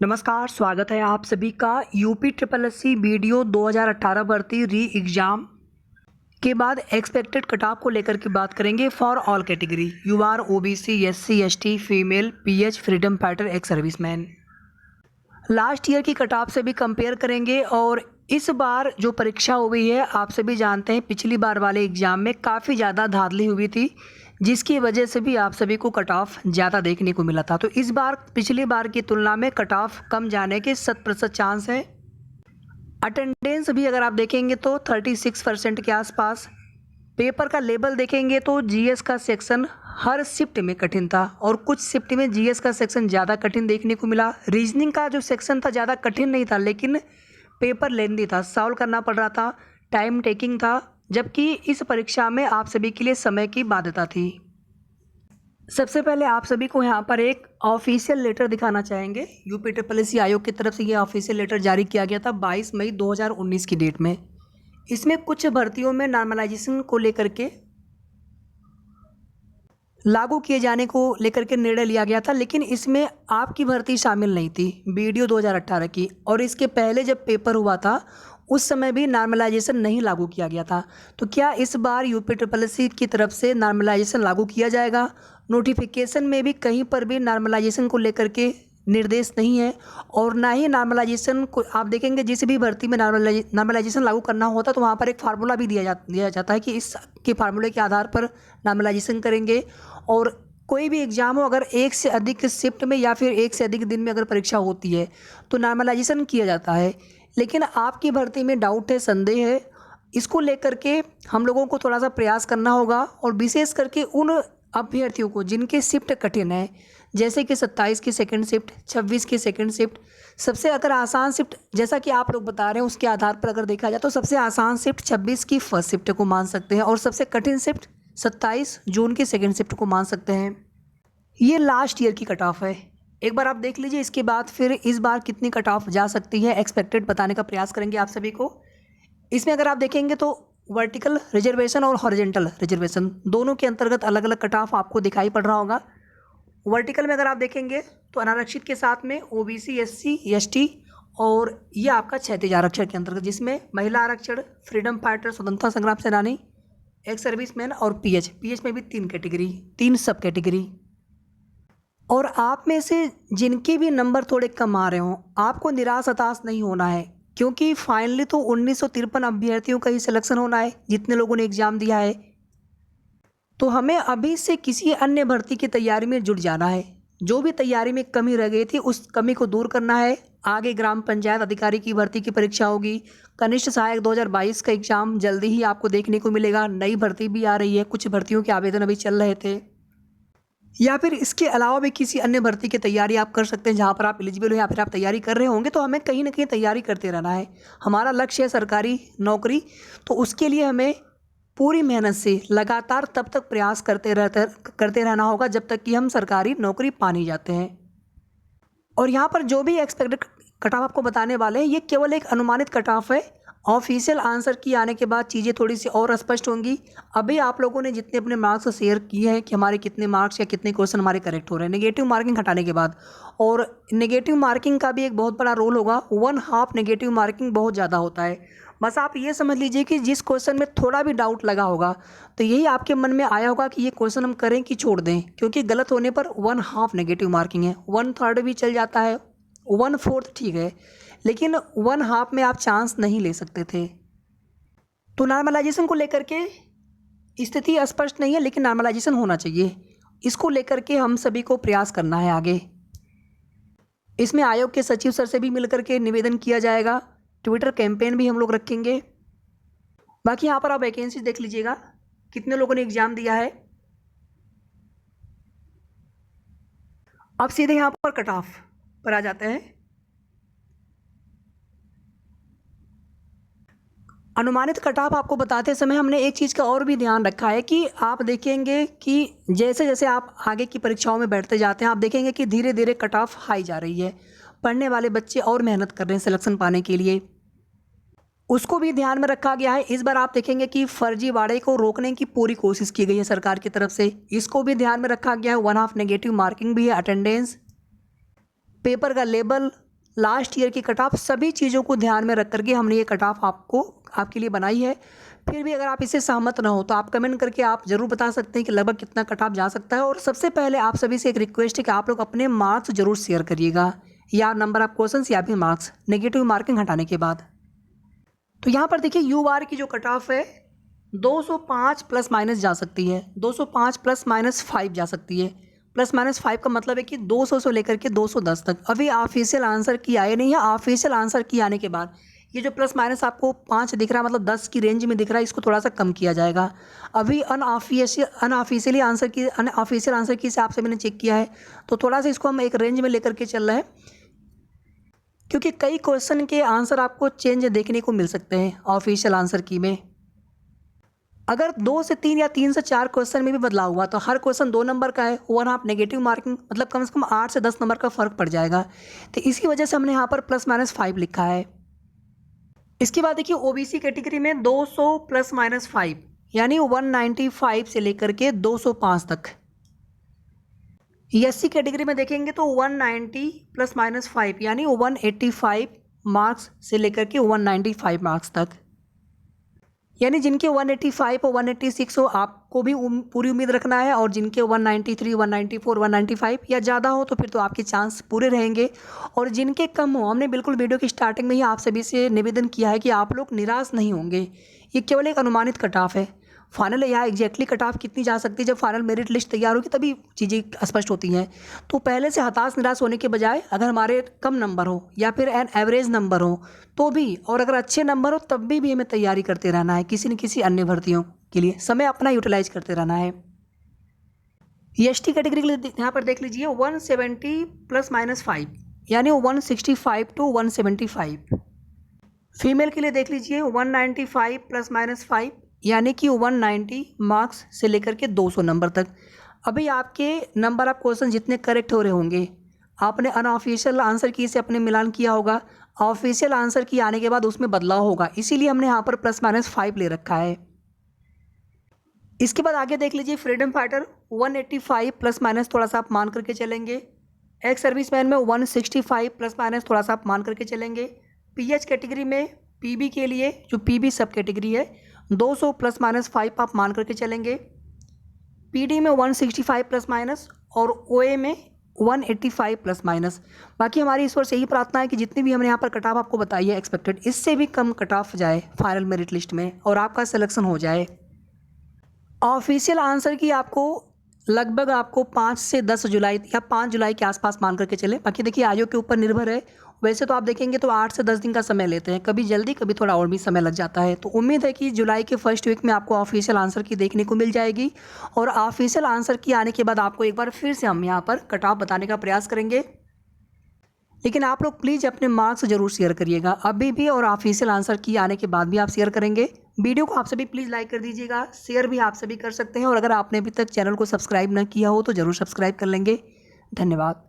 नमस्कार, स्वागत है आप सभी का यूपी ट्रिपल एससी वीडियो 2018 भर्ती री एग्ज़ाम के बाद एक्सपेक्टेड कट ऑफ को लेकर के बात करेंगे for all category UR OBC SC ST female PH freedom fighter ex serviceman. Last year की कट ऑफ से भी कंपेयर करेंगे और इस बार जो परीक्षा हुई है आप सभी जानते हैं पिछली बार वाले एग्ज़ाम में काफ़ी ज़्यादा धांधली हुई थी, जिसकी वजह से भी आप सभी को कट ऑफ ज़्यादा देखने को मिला था। तो इस बार पिछली बार की तुलना में कट ऑफ कम जाने के 100% चांस है। अटेंडेंस भी अगर आप देखेंगे तो 36% के आसपास। पेपर का लेवल देखेंगे तो जीएस का सेक्शन हर शिफ्ट में कठिन था और कुछ शिफ्ट में जीएस का सेक्शन ज़्यादा कठिन देखने को मिला। रीजनिंग का जो सेक्शन था ज़्यादा कठिन नहीं था, लेकिन पेपर लेंदी था, सॉल्व करना पड़ रहा था, टाइम टेकिंग था, जबकि इस परीक्षा में आप सभी के लिए समय की बाध्यता थी। सबसे पहले आप सभी को यहाँ पर एक ऑफिशियल लेटर दिखाना चाहेंगे। यूपी ट्रिपल एससी आयोग की तरफ से ये ऑफिशियल लेटर जारी किया गया था 22 मई 2019 की डेट में। इसमें कुछ भर्तियों में नॉर्मलाइजेशन को लेकर के लागू किए जाने को लेकर के निर्णय लिया गया था, लेकिन इसमें आपकी भर्ती शामिल नहीं थी वीडियो 2018 की। और इसके पहले जब पेपर हुआ था उस समय भी नॉर्मलाइजेशन नहीं लागू किया गया था। तो क्या इस बार यूपी ट्रिपल एससी की तरफ से नॉर्मलाइजेशन लागू किया जाएगा? नोटिफिकेशन में भी कहीं पर भी नॉर्मलाइजेशन को लेकर के निर्देश नहीं है और ना ही नॉर्मलाइजेशन को आप देखेंगे जिस भी भर्ती में नॉर्मलाइजेशन लागू करना होता तो वहाँ पर एक फार्मूला भी दिया जाता है कि इसके फार्मूले के आधार पर नॉर्मलाइजेशन करेंगे। और कोई भी एग्ज़ाम हो, अगर एक से अधिक शिफ्ट में या फिर एक से अधिक दिन में अगर परीक्षा होती है तो नॉर्मलाइजेशन किया जाता है। लेकिन आपकी भर्ती में डाउट है, संदेह है, इसको लेकर के हम लोगों को थोड़ा सा प्रयास करना होगा और विशेष करके उन अभ्यर्थियों को जिनके शिफ्ट कठिन है, जैसे कि 27 की सेकंड शिफ्ट, 26 की सेकंड शिफ्ट। सबसे अगर आसान शिफ्ट जैसा कि आप लोग बता रहे हैं उसके आधार पर अगर देखा जाए तो सबसे आसान शिफ्ट 26 की फर्स्ट शिफ्ट को मान सकते हैं और सबसे कठिन शिफ्ट 27 जून की सेकंड शिफ्ट को मान सकते हैं। ये लास्ट ईयर की कट ऑफ है, एक बार आप देख लीजिए। इसके बाद फिर इस बार कितनी कट ऑफ जा सकती है एक्सपेक्टेड बताने का प्रयास करेंगे आप सभी को। इसमें अगर आप देखेंगे तो वर्टिकल रिजर्वेशन और हॉरिजेंटल रिजर्वेशन दोनों के अंतर्गत अलग अलग कट ऑफ आपको दिखाई पड़ रहा होगा। वर्टिकल में अगर आप देखेंगे तो अनारक्षित के साथ में ओबीसी एससी एसटी और ये आपका क्षैतिज आरक्षण के अंतर्गत, जिसमें महिला आरक्षण, फ्रीडम फाइटर, स्वतंत्रता संग्राम सेनानी, एक्स सर्विसमैन और पीएच में भी 3 कैटेगरी, 3 सब कैटेगरी। और आप में से जिनके भी नंबर थोड़े कम आ रहे हों आपको निराश हताश नहीं होना है, क्योंकि फाइनली तो 1953 अभ्यर्थियों का ही सिलेक्शन होना है जितने लोगों ने एग्ज़ाम दिया है। तो हमें अभी से किसी अन्य भर्ती की तैयारी में जुट जाना है। जो भी तैयारी में कमी रह गई थी उस कमी को दूर करना है। आगे ग्राम पंचायत अधिकारी की भर्ती की परीक्षा होगी, कनिष्ठ सहायक 2022 का एग्ज़ाम जल्दी ही आपको देखने को मिलेगा। नई भर्ती भी आ रही है, कुछ भर्तियों के आवेदन अभी चल रहे थे, या फिर इसके अलावा भी किसी अन्य भर्ती की तैयारी आप कर सकते हैं जहाँ पर आप एलिजिबल हो या फिर आप तैयारी कर रहे होंगे। तो हमें कहीं ना कहीं तैयारी करते रहना है। हमारा लक्ष्य है सरकारी नौकरी, तो उसके लिए हमें पूरी मेहनत से लगातार तब तक प्रयास करते रहना होगा जब तक कि हम सरकारी नौकरी पा नहीं जाते हैं। और यहाँ पर जो भी एक्सपेक्टेड कट ऑफ आपको बताने वाले हैं ये केवल एक अनुमानित कट ऑफ है। ऑफिशियल आंसर की आने के बाद चीज़ें थोड़ी सी और स्पष्ट होंगी। अभी आप लोगों ने जितने अपने मार्क्स शेयर किए हैं कि हमारे कितने मार्क्स या कितने क्वेश्चन हमारे करेक्ट हो रहे हैं नेगेटिव मार्किंग हटाने के बाद, और नेगेटिव मार्किंग का भी एक बहुत बड़ा रोल होगा। 1/2 नेगेटिव मार्किंग बहुत ज़्यादा होता है। बस आप ये समझ लीजिए कि जिस क्वेश्चन में थोड़ा भी डाउट लगा होगा तो यही आपके मन में आया होगा कि ये क्वेश्चन हम करें कि छोड़ दें, क्योंकि गलत होने पर 1/2 नेगेटिव मार्किंग है। 1/3 भी चल जाता है, 1/4 ठीक है, लेकिन 1/2 में आप चांस नहीं ले सकते थे। तो नॉर्मलाइजेशन को लेकर के स्थिति स्पष्ट नहीं है, लेकिन नॉर्मलाइजेशन होना चाहिए। इसको लेकर के हम सभी को प्रयास करना है आगे। इसमें आयोग के सचिव सर से भी मिलकर के निवेदन किया जाएगा। ट्विटर कैंपेन भी हम लोग रखेंगे। बाकी यहाँ पर आप वैकेंसी देख लीजिएगा कितने लोगों ने एग्ज़ाम दिया है। अब सीधे यहाँ पर कट ऑफ पर आ जाते हैं। अनुमानित कट ऑफ आपको बताते समय हमने एक चीज़ का और भी ध्यान रखा है कि आप देखेंगे कि जैसे जैसे आप आगे की परीक्षाओं में बैठते जाते हैं आप देखेंगे कि धीरे धीरे कट ऑफ हाई जा रही है। पढ़ने वाले बच्चे और मेहनत कर रहे हैं सिलेक्शन पाने के लिए, उसको भी ध्यान में रखा गया है। इस बार आप देखेंगे कि फर्जीवाड़े को रोकने की पूरी कोशिश की गई है सरकार की तरफ से, इसको भी ध्यान में रखा गया है। 1/2 नेगेटिव मार्किंग भी है, अटेंडेंस, पेपर का लेवल, लास्ट ईयर की कट ऑफ, सभी चीज़ों को ध्यान में रख करके हमने ये कट ऑफ आपके लिए बनाई है। फिर भी अगर आप इससे सहमत ना हो तो आप कमेंट करके आप ज़रूर बता सकते हैं कि लगभग कितना कट ऑफ जा सकता है। और सबसे पहले आप सभी से एक रिक्वेस्ट है कि आप लोग अपने मार्क्स ज़रूर शेयर करिएगा, या नंबर ऑफ क्वेश्चंस या फिर मार्क्स, नेगेटिव मार्किंग हटाने के बाद। तो यहाँ पर देखिए यू बार की जो कट ऑफ है 205 प्लस माइनस जा सकती है, 205 प्लस माइनस 5 जा सकती है। प्लस माइनस 5 का मतलब है कि 200 से लेकर के 210 तक। अभी ऑफिशियल आंसर की आए नहीं है, ऑफिशियल आंसर की आने के बाद ये जो प्लस माइनस आपको 5 दिख रहा है, मतलब 10 की रेंज में दिख रहा है, इसको थोड़ा सा कम किया जाएगा। अभी अनऑफिशियल आंसर के हिसाब से मैंने चेक किया है, तो थोड़ा सा इसको हम एक रेंज में लेकर के चल रहे हैं, क्योंकि कई क्वेश्चन के आंसर आपको चेंज देखने को मिल सकते हैं ऑफिशियल आंसर की में। अगर 2 से 3 या 3 से 4 क्वेश्चन में भी बदलाव हुआ तो हर क्वेश्चन 2 नंबर का है, 1/2 नेगेटिव मार्किंग, मतलब कम से कम 8 से 10 नंबर का फ़र्क पड़ जाएगा। तो इसी वजह से हमने यहाँ पर प्लस माइनस 5 लिखा है। इसके बाद देखिए ओबीसी कैटेगरी में 200 प्लस माइनस 5 यानी 195 से लेकर के 205 तक। एससी कैटेगरी में देखेंगे तो 190 प्लस माइनस 5 यानी 185 मार्क्स से लेकर के 195 मार्क्स तक। यानी जिनके 185 और 186 हो आपको भी पूरी उम्मीद रखना है, और जिनके 193, 194, 195 या ज़्यादा हो तो फिर तो आपके चांस पूरे रहेंगे। और जिनके कम हो, हमने बिल्कुल वीडियो की स्टार्टिंग में ही आप सभी से निवेदन किया है कि आप लोग निराश नहीं होंगे, ये केवल एक अनुमानित कट ऑफ है। फाइनल यहाँ एग्जैक्टली कट ऑफ कितनी जा सकती है, जब फाइनल मेरिट लिस्ट तैयार होगी तभी चीज़ें स्पष्ट होती हैं। तो पहले से हताश निराश होने के बजाय अगर हमारे कम नंबर हो या फिर एन एवरेज नंबर हो तो भी, और अगर अच्छे नंबर हो तब भी हमें तैयारी करते रहना है किसी न किसी अन्य भर्तियों के लिए, समय अपना यूटिलाइज करते रहना है। एसटी कैटेगरी के लिए यहाँ पर देख लीजिए 170 प्लस माइनस 5 यानी 165 टू 175। फीमेल के लिए देख लीजिए 195 प्लस माइनस 5 यानी कि 190 मार्क्स से लेकर के 200 नंबर तक। अभी आपके नंबर ऑफ क्वेश्चन जितने करेक्ट हो रहे होंगे, आपने अनऑफिशियल आंसर की से अपने मिलान किया होगा, ऑफिशियल आंसर की आने के बाद उसमें बदलाव होगा, इसीलिए हमने यहाँ पर प्लस माइनस 5 ले रखा है। इसके बाद आगे देख लीजिए फ्रीडम फाइटर 185 प्लस माइनस थोड़ा सा आप मान करके चलेंगे। एक्स सर्विसमैन में 165 प्लस माइनस थोड़ा सा आप मान करके चलेंगे। पीएच कैटेगरी में पीबी के लिए जो पीबी सब कैटेगरी है 200 प्लस माइनस 5 आप मान करके चलेंगे। पीडी में 165 प्लस माइनस और ओए में 185 प्लस माइनस। बाकी हमारी ईश्वर से यही प्रार्थना है कि जितनी भी हमने यहाँ पर कट ऑफ आपको बताई है एक्सपेक्टेड, इससे भी कम कट ऑफ जाए फाइनल मेरिट लिस्ट में और आपका सिलेक्शन हो जाए। ऑफिशियल आंसर की लगभग आपको 5 से 10 जुलाई या 5 जुलाई के आसपास मान करके चले। बाकी देखिए आयोग के ऊपर निर्भर है, वैसे तो आप देखेंगे तो 8 से 10 दिन का समय लेते हैं, कभी जल्दी कभी थोड़ा और भी समय लग जाता है। तो उम्मीद है कि जुलाई के फर्स्ट वीक में आपको ऑफिशियल आंसर की देखने को मिल जाएगी, और ऑफिशियल आंसर की आने के बाद आपको एक बार फिर से हम यहाँ पर कट ऑफ बताने का प्रयास करेंगे। लेकिन आप लोग प्लीज़ अपने मार्क्स ज़रूर शेयर करिएगा अभी भी, और ऑफिशियल आंसर की आने के बाद भी आप शेयर करेंगे। वीडियो को आप सभी प्लीज़ लाइक कर दीजिएगा, शेयर भी आप सभी कर सकते हैं, और अगर आपने अभी तक चैनल को सब्सक्राइब न किया हो तो ज़रूर सब्सक्राइब कर लेंगे। धन्यवाद।